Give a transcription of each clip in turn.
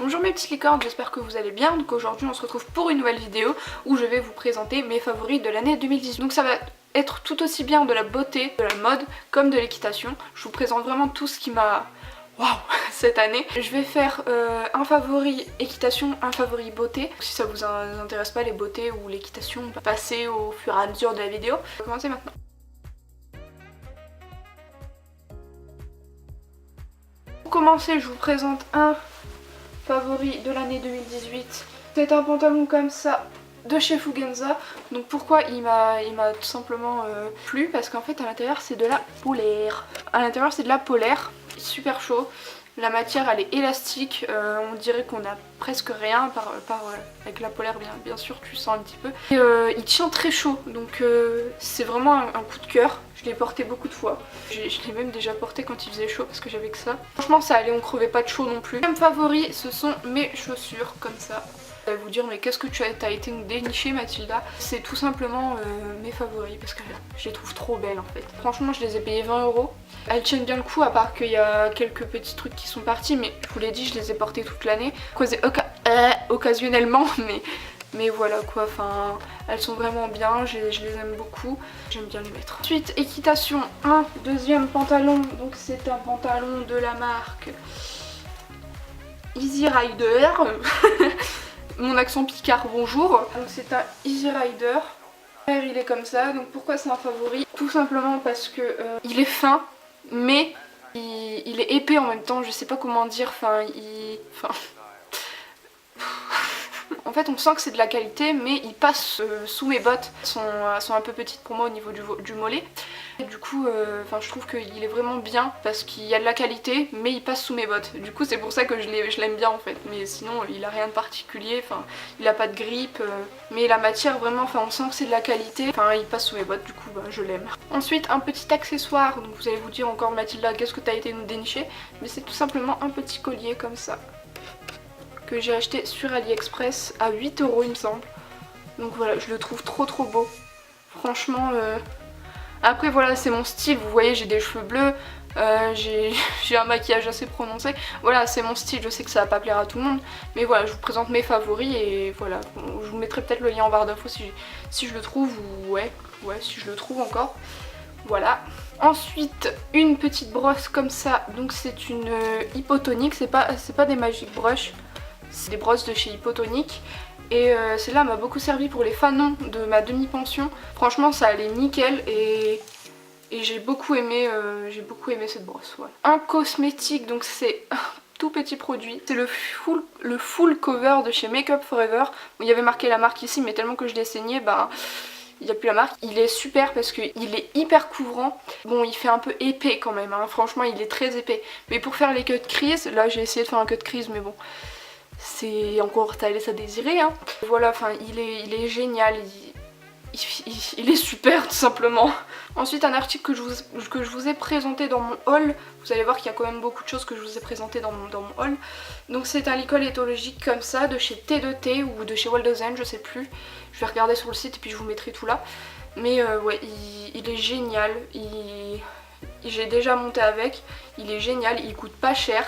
Bonjour mes petites licornes, j'espère que vous allez bien. Donc aujourd'hui on se retrouve pour une nouvelle vidéo où je vais vous présenter mes favoris de l'année 2018. Donc ça va être tout aussi bien de la beauté, de la mode comme de l'équitation. Je vous présente vraiment tout ce qui m'a... Waouh cette année. Je vais faire un favori équitation, un favori beauté. Si ça vous intéresse pas les beautés ou l'équitation, on va passer au fur et à mesure de la vidéo. On va commencer maintenant. Pour commencer, je vous présente un favori de l'année 2018. C'est un pantalon comme ça de chez Fugenza. Donc pourquoi il m'a tout simplement plu? Parce qu'en fait à l'intérieur c'est de la polaire. À l'intérieur c'est de la polaire, super chaud. La matière elle est élastique, on dirait qu'on a presque rien avec la polaire bien sûr tu sens un petit peu. Et il tient très chaud donc c'est vraiment un coup de cœur. Je l'ai porté beaucoup de fois. Je l'ai même déjà porté quand il faisait chaud parce que j'avais que ça. Franchement ça allait, on crevait pas de chaud non plus. Deuxième favori ce sont mes chaussures comme ça. Vous allez vous dire mais qu'est-ce que t'as été dénichée Mathilda? C'est tout simplement mes favoris parce que je les trouve trop belles en fait. Franchement je les ai payées 20 €. Elles tiennent bien le coup à part qu'il y a quelques petits trucs qui sont partis mais je vous l'ai dit je les ai portées toute l'année. Occasionnellement mais voilà quoi, enfin elles sont vraiment bien, je les aime beaucoup, j'aime bien les mettre. Ensuite équitation, un deuxième pantalon, donc c'est un pantalon de la marque Easy Rider. Mon accent picard bonjour. Donc c'est un Easy Rider. Il est comme ça, donc pourquoi c'est un favori? Tout simplement parce que il est fin mais il est épais en même temps, je sais pas comment dire, en fait on sent que c'est de la qualité mais il passe sous mes bottes, elles sont un peu petites pour moi au niveau du mollet. Et du coup je trouve qu'il est vraiment bien parce qu'il y a de la qualité mais il passe sous mes bottes. Du coup c'est pour ça que je l'aime bien en fait. Mais sinon il a rien de particulier, il a pas de grippe. Mais la matière vraiment, on sent que c'est de la qualité. Il passe sous mes bottes, du coup je l'aime. Ensuite un petit accessoire, donc vous allez vous dire encore Mathilda qu'est-ce que t'as été nous dénicher? Mais c'est tout simplement un petit collier comme ça. Que j'ai acheté sur AliExpress à 8 € il me semble. Donc voilà, je le trouve trop beau. Franchement, après voilà c'est mon style, vous voyez j'ai des cheveux bleus, j'ai un maquillage assez prononcé. Voilà c'est mon style, je sais que ça va pas plaire à tout le monde. Mais voilà, je vous présente mes favoris et voilà. Bon, je vous mettrai peut-être le lien en barre d'infos si je le trouve ou ouais si je le trouve encore. Voilà. Ensuite une petite brosse comme ça, donc c'est une Hypotonic, c'est pas des Magic Brush. C'est des brosses de chez Hypotonic et celle-là m'a beaucoup servi pour les fanons de ma demi-pension. Franchement ça allait nickel et j'ai beaucoup aimé cette brosse. Voilà. Un cosmétique, donc c'est un tout petit produit. C'est le full cover de chez Make Up Forever. Bon, il y avait marqué la marque ici mais tellement que je l'ai saigné, il n'y a plus la marque. Il est super parce qu'il est hyper couvrant. Bon il fait un peu épais quand même, hein. Franchement il est très épais. Mais pour faire les cut crease, là j'ai essayé de faire un cut crease mais bon... c'est encore ta laisse à désirer hein. Voilà, il est génial, il est super tout simplement. Ensuite un article que je vous ai présenté dans mon haul. Vous allez voir qu'il y a quand même beaucoup de choses que je vous ai présenté dans mon haul. Donc c'est un licol éthologique comme ça de chez T2T ou de chez Waldozen, je sais plus. Je vais regarder sur le site et puis je vous mettrai tout là. Mais ouais il est génial, j'ai déjà monté avec, il est génial, il coûte pas cher.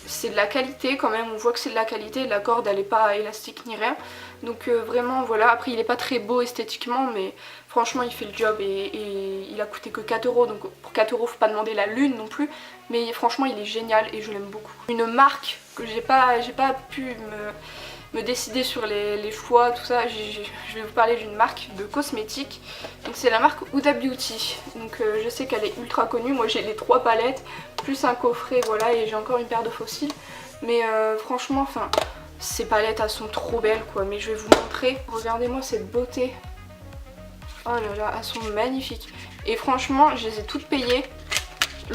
C'est de la qualité quand même, on voit que c'est de la qualité, la corde elle est pas élastique ni rien. Donc vraiment voilà, après il est pas très beau esthétiquement mais franchement il fait le job et il a coûté que 4 €. Donc pour 4 € faut pas demander la lune non plus. Mais franchement il est génial et je l'aime beaucoup. Une marque que j'ai pas pu me décider sur les choix, tout ça, je vais vous parler d'une marque de cosmétiques. Donc c'est la marque Huda Beauty. Donc je sais qu'elle est ultra connue, moi j'ai les 3 palettes, plus un coffret, voilà, et j'ai encore une paire de fossiles. Mais franchement, ces palettes elles sont trop belles quoi, mais je vais vous montrer. Regardez-moi cette beauté. Oh là là, elles sont magnifiques. Et franchement, je les ai toutes payées.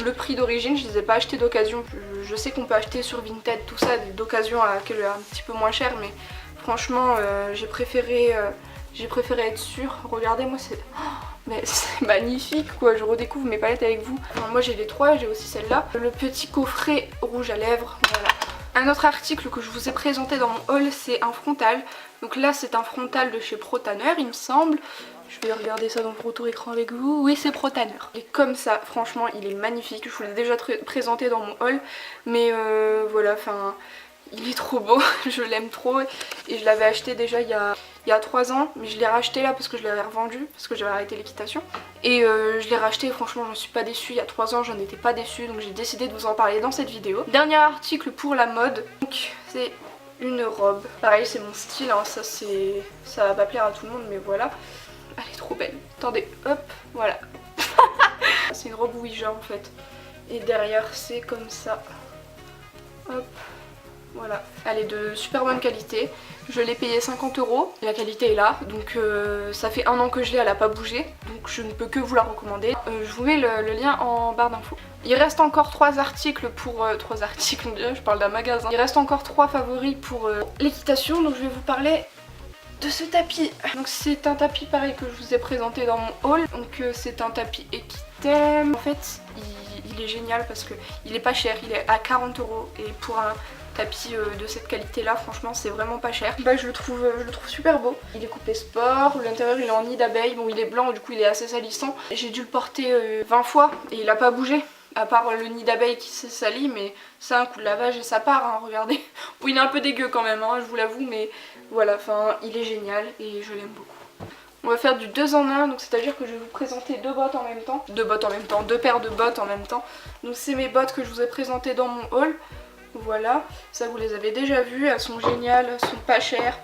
Le prix d'origine, je les ai pas achetées d'occasion. Je sais qu'on peut acheter sur Vinted tout ça d'occasion à un petit peu moins cher, mais franchement j'ai préféré être sûre. Regardez-moi, mais c'est magnifique quoi, je redécouvre mes palettes avec vous. Alors, moi j'ai les 3, j'ai aussi celle-là. Le petit coffret rouge à lèvres, voilà. Un autre article que je vous ai présenté dans mon haul, c'est un frontal. Donc là c'est un frontal de chez Pro Tanner il me semble. Je vais regarder ça dans le retour écran avec vous. Oui c'est Pro Tanner. Et comme ça, franchement il est magnifique. Je vous l'ai déjà présenté dans mon haul. Mais voilà, Il est trop beau, je l'aime trop et je l'avais acheté déjà il y a 3 ans, mais je l'ai racheté là parce que je l'avais revendu, parce que j'avais arrêté l'équitation. Et je l'ai racheté et franchement j'en suis pas déçue. Il y a 3 ans j'en étais pas déçue, donc j'ai décidé de vous en parler dans cette vidéo. Dernier article pour la mode, donc c'est une robe. Pareil c'est mon style, hein. Ça va pas plaire à tout le monde mais voilà. Elle est trop belle. Attendez, hop, voilà. C'est une robe Ouija en fait. Et derrière c'est comme ça. Hop. Voilà, elle est de super bonne qualité, je l'ai payée 50 €, la qualité est là, donc ça fait 1 an que je l'ai, elle a pas bougé, donc je ne peux que vous la recommander. Je vous mets le lien en barre d'infos. Il reste encore 3 articles pour... 3 articles, je parle d'un magasin. Il reste encore 3 favoris pour l'équitation, donc je vais vous parler de ce tapis. Donc c'est un tapis pareil que je vous ai présenté dans mon haul, donc c'est un tapis Equitem. En fait, il est génial parce que il est pas cher, il est à 40 € et pour un tapis de cette qualité là franchement c'est vraiment pas cher. Bah, je le trouve super beau. Il est coupé sport, l'intérieur il est en nid d'abeille, bon il est blanc du coup il est assez salissant. J'ai dû le porter 20 fois et il a pas bougé. À part le nid d'abeille qui s'est sali, mais ça un coup de lavage et ça part, hein, regardez. Bon il est un peu dégueu quand même, hein, je vous l'avoue, mais voilà, enfin il est génial et je l'aime beaucoup. On va faire du 2 en 1, donc c'est à dire que je vais vous présenter 2 bottes en même temps. 2 paires de bottes en même temps. Donc c'est mes bottes que je vous ai présentées dans mon haul. Voilà, ça vous les avez déjà vues, elles sont géniales, elles sont pas chères.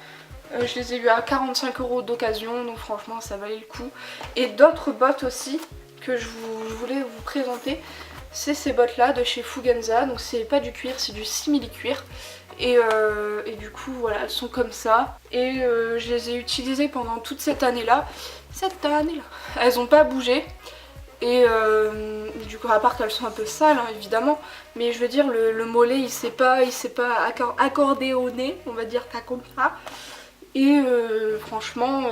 Je les ai eues à 45 € d'occasion, donc franchement ça valait le coup. Et d'autres bottes aussi que je voulais vous présenter, c'est ces bottes là de chez Fugenza, donc c'est pas du cuir, c'est du simili-cuir. Et du coup voilà, elles sont comme ça. Et je les ai utilisées pendant toute cette année là. Elles ont pas bougé. Et du coup à part qu'elles sont un peu sales hein, évidemment, mais je veux dire le mollet il s'est pas accordéonné, on va dire ça comme ça. Et franchement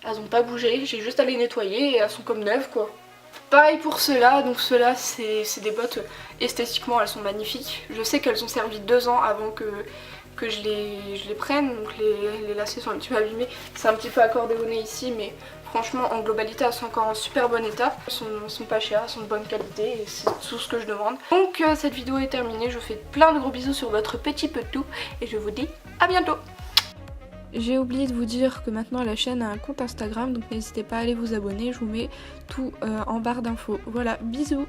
elles ont pas bougé, j'ai juste à les nettoyer et elles sont comme neuves quoi. Pareil pour ceux-là, donc ceux-là c'est des bottes esthétiquement elles sont magnifiques. Je sais qu'elles ont servi 2 ans avant que je les prenne, donc les lacets sont un petit peu abîmés, c'est un petit peu accordéonné ici mais franchement en globalité elles sont encore en super bon état, elles sont pas chères, elles sont de bonne qualité et c'est tout ce que je demande. Donc cette vidéo est terminée, je vous fais plein de gros bisous sur votre petit Petou et je vous dis à bientôt. J'ai oublié de vous dire que maintenant la chaîne a un compte Instagram, donc n'hésitez pas à aller vous abonner, je vous mets tout en barre d'infos. Voilà, bisous.